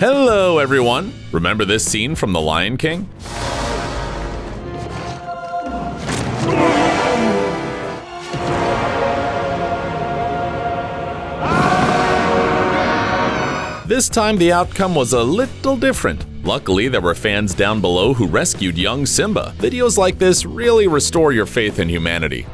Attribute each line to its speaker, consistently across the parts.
Speaker 1: Hello, everyone! Remember this scene from The Lion King? This time the outcome was a little different. Luckily, there were fans down below who rescued young Simba. Videos like this really restore your faith in humanity.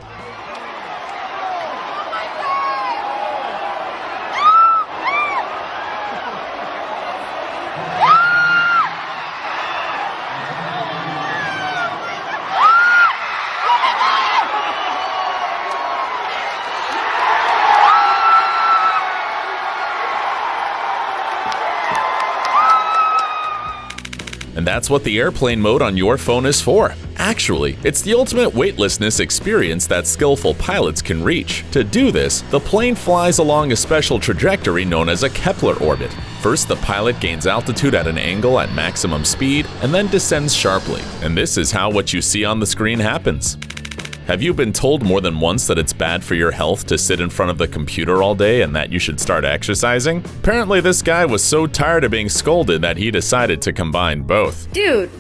Speaker 1: And that's what the airplane mode on your phone is for. Actually, it's the ultimate weightlessness experience that skillful pilots can reach. To do this, the plane flies along a special trajectory known as a Kepler orbit. First, the pilot gains altitude at an angle at maximum speed and then descends sharply. And this is how what you see on the screen happens. Have you been told more than once that it's bad for your health to sit in front of the computer all day and that you should start exercising? Apparently this guy was so tired of being scolded that he decided to combine both.
Speaker 2: Dude,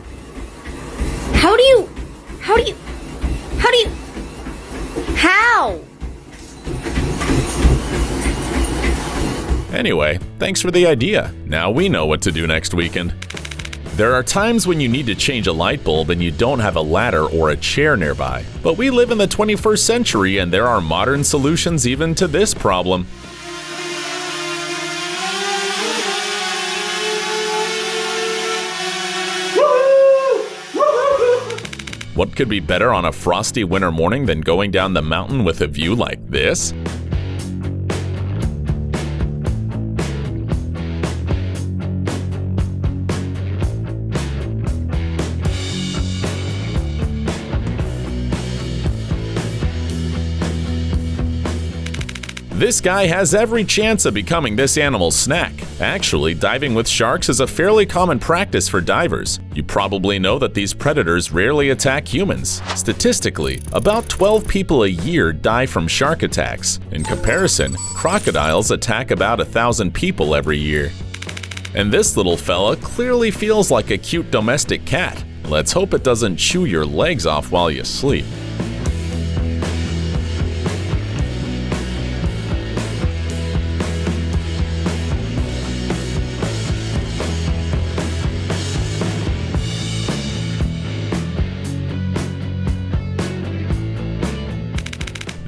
Speaker 2: how?
Speaker 1: Anyway, thanks for the idea. Now we know what to do next weekend. There are times when you need to change a light bulb and you don't have a ladder or a chair nearby. But we live in the 21st century and there are modern solutions even to this problem. What could be better on a frosty winter morning than going down the mountain with a view like this? This guy has every chance of becoming this animal's snack. Actually, diving with sharks is a fairly common practice for divers. You probably know that these predators rarely attack humans. Statistically, about 12 people a year die from shark attacks. In comparison, crocodiles attack about 1,000 people every year. And this little fella clearly feels like a cute domestic cat. Let's hope it doesn't chew your legs off while you sleep.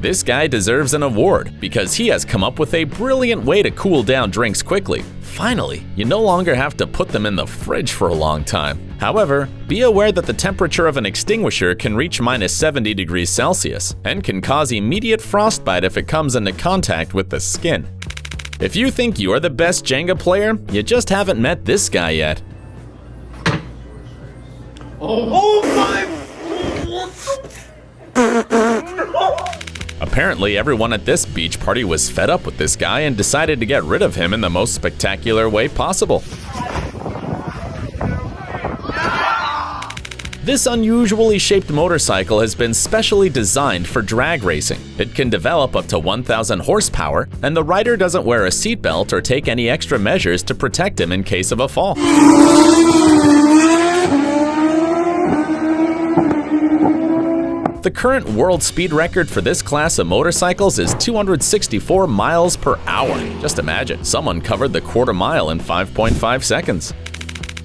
Speaker 1: This guy deserves an award because he has come up with a brilliant way to cool down drinks quickly. Finally, you no longer have to put them in the fridge for a long time. However, be aware that the temperature of an extinguisher can reach -70 degrees Celsius and can cause immediate frostbite if it comes into contact with the skin. If you think you're the best Jenga player, you just haven't met this guy yet.
Speaker 3: Oh my!
Speaker 1: Apparently, everyone at this beach party was fed up with this guy and decided to get rid of him in the most spectacular way possible. This unusually shaped motorcycle has been specially designed for drag racing. It can develop up to 1,000 horsepower, and the rider doesn't wear a seatbelt or take any extra measures to protect him in case of a fall. The current world speed record for this class of motorcycles is 264 miles per hour. Just imagine, someone covered the quarter mile in 5.5 seconds.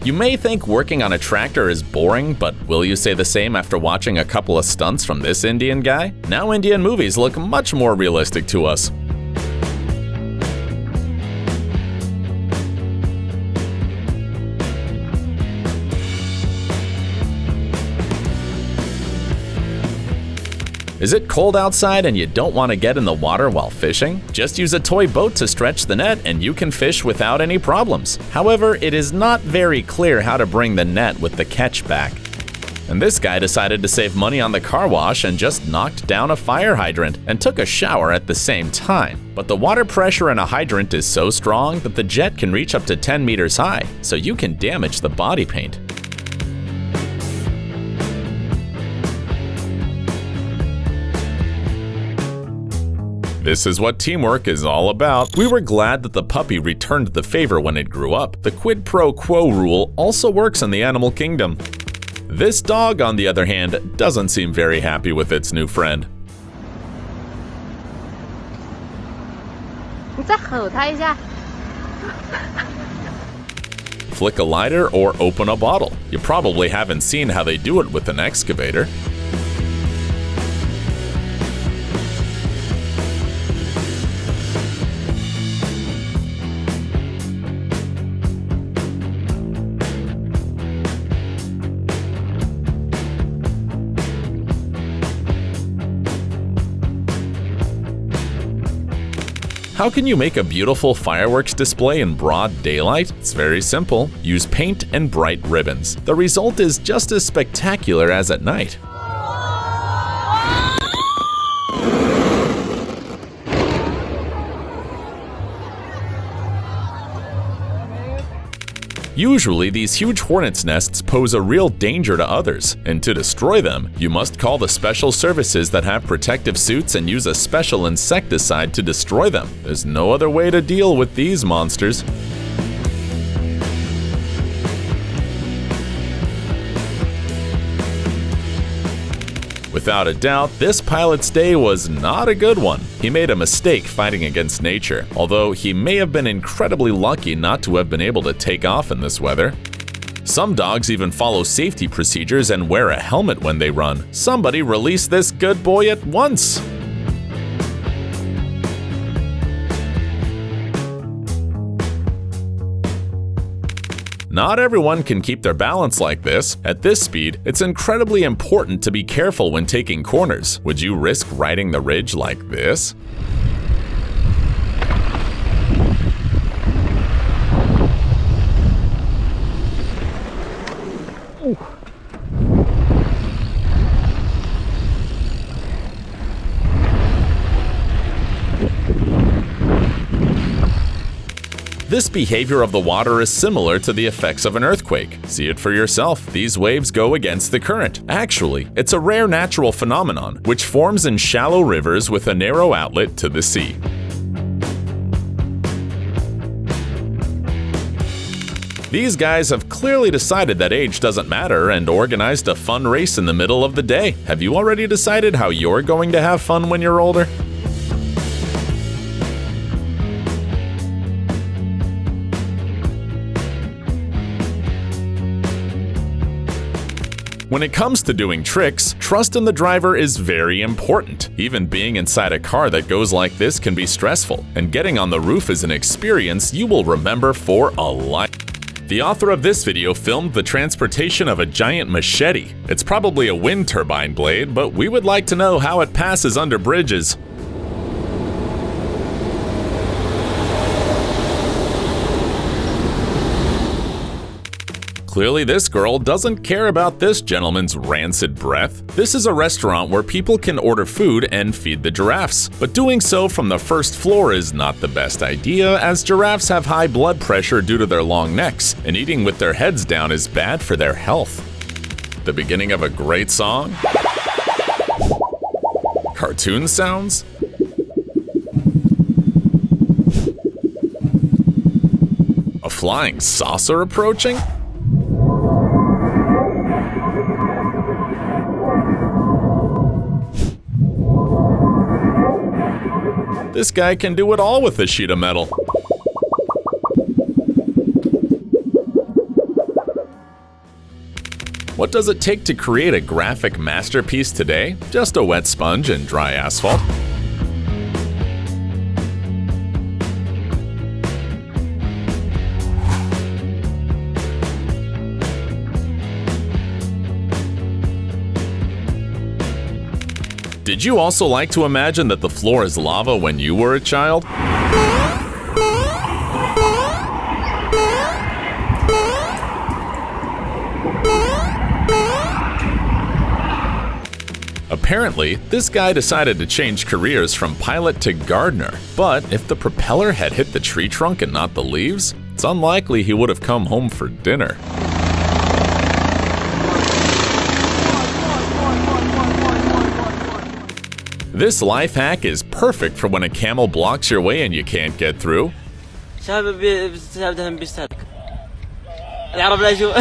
Speaker 1: You may think working on a tractor is boring, but will you say the same after watching a couple of stunts from this Indian guy? Now Indian movies look much more realistic to us. Is it cold outside and you don't want to get in the water while fishing? Just use a toy boat to stretch the net and you can fish without any problems. However, it is not very clear how to bring the net with the catch back. And this guy decided to save money on the car wash and just knocked down a fire hydrant and took a shower at the same time. But the water pressure in a hydrant is so strong that the jet can reach up to 10 meters high, so you can damage the body paint. This is what teamwork is all about. We were glad that the puppy returned the favor when it grew up. The quid pro quo rule also works in the animal kingdom. This dog, on the other hand, doesn't seem very happy with its new friend.
Speaker 4: 你再吼它一下。
Speaker 1: Flick a lighter or open a bottle. You probably haven't seen how they do it with an excavator. How can you make a beautiful fireworks display in broad daylight? It's very simple. Use paint and bright ribbons. The result is just as spectacular as at night. Usually, these huge hornets' nests pose a real danger to others, and to destroy them, you must call the special services that have protective suits and use a special insecticide to destroy them. There's no other way to deal with these monsters. Without a doubt, this pilot's day was not a good one. He made a mistake fighting against nature, although he may have been incredibly lucky not to have been able to take off in this weather. Some dogs even follow safety procedures and wear a helmet when they run. Somebody release this good boy at once! Not everyone can keep their balance like this. At this speed, it's incredibly important to be careful when taking corners. Would you risk riding the ridge like this? This behavior of the water is similar to the effects of an earthquake. See it for yourself. These waves go against the current. Actually, it's a rare natural phenomenon, which forms in shallow rivers with a narrow outlet to the sea. These guys have clearly decided that age doesn't matter and organized a fun race in the middle of the day. Have you already decided how you're going to have fun when you're older? When it comes to doing tricks, trust in the driver is very important. Even being inside a car that goes like this can be stressful, and getting on the roof is an experience you will remember for a life. The author of this video filmed the transportation of a giant machete. It's probably a wind turbine blade, but we would like to know how it passes under bridges. Clearly, this girl doesn't care about this gentleman's rancid breath. This is a restaurant where people can order food and feed the giraffes, but doing so from the first floor is not the best idea, as giraffes have high blood pressure due to their long necks, and eating with their heads down is bad for their health. The beginning of a great song? Cartoon sounds? A flying saucer approaching? This guy can do it all with a sheet of metal. What does it take to create a graphic masterpiece today? Just a wet sponge and dry asphalt. Did you also like to imagine that the floor is lava when you were a child? Apparently, this guy decided to change careers from pilot to gardener. But if the propeller had hit the tree trunk and not the leaves, it's unlikely he would have come home for dinner. This life hack is perfect for when a camel blocks your way and you can't get through.
Speaker 4: شباب بسبب بيستهلك العرب لا يجوا.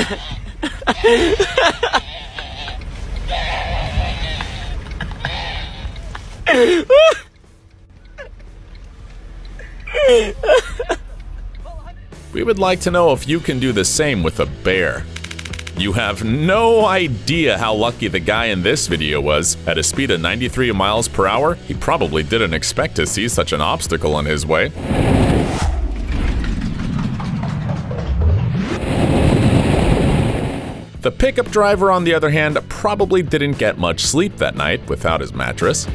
Speaker 1: We would like to know if you can do the same with a bear. You have no idea how lucky the guy in this video was. At a speed of 93 miles per hour, he probably didn't expect to see such an obstacle in his way. The pickup driver, on the other hand, probably didn't get much sleep that night without his mattress.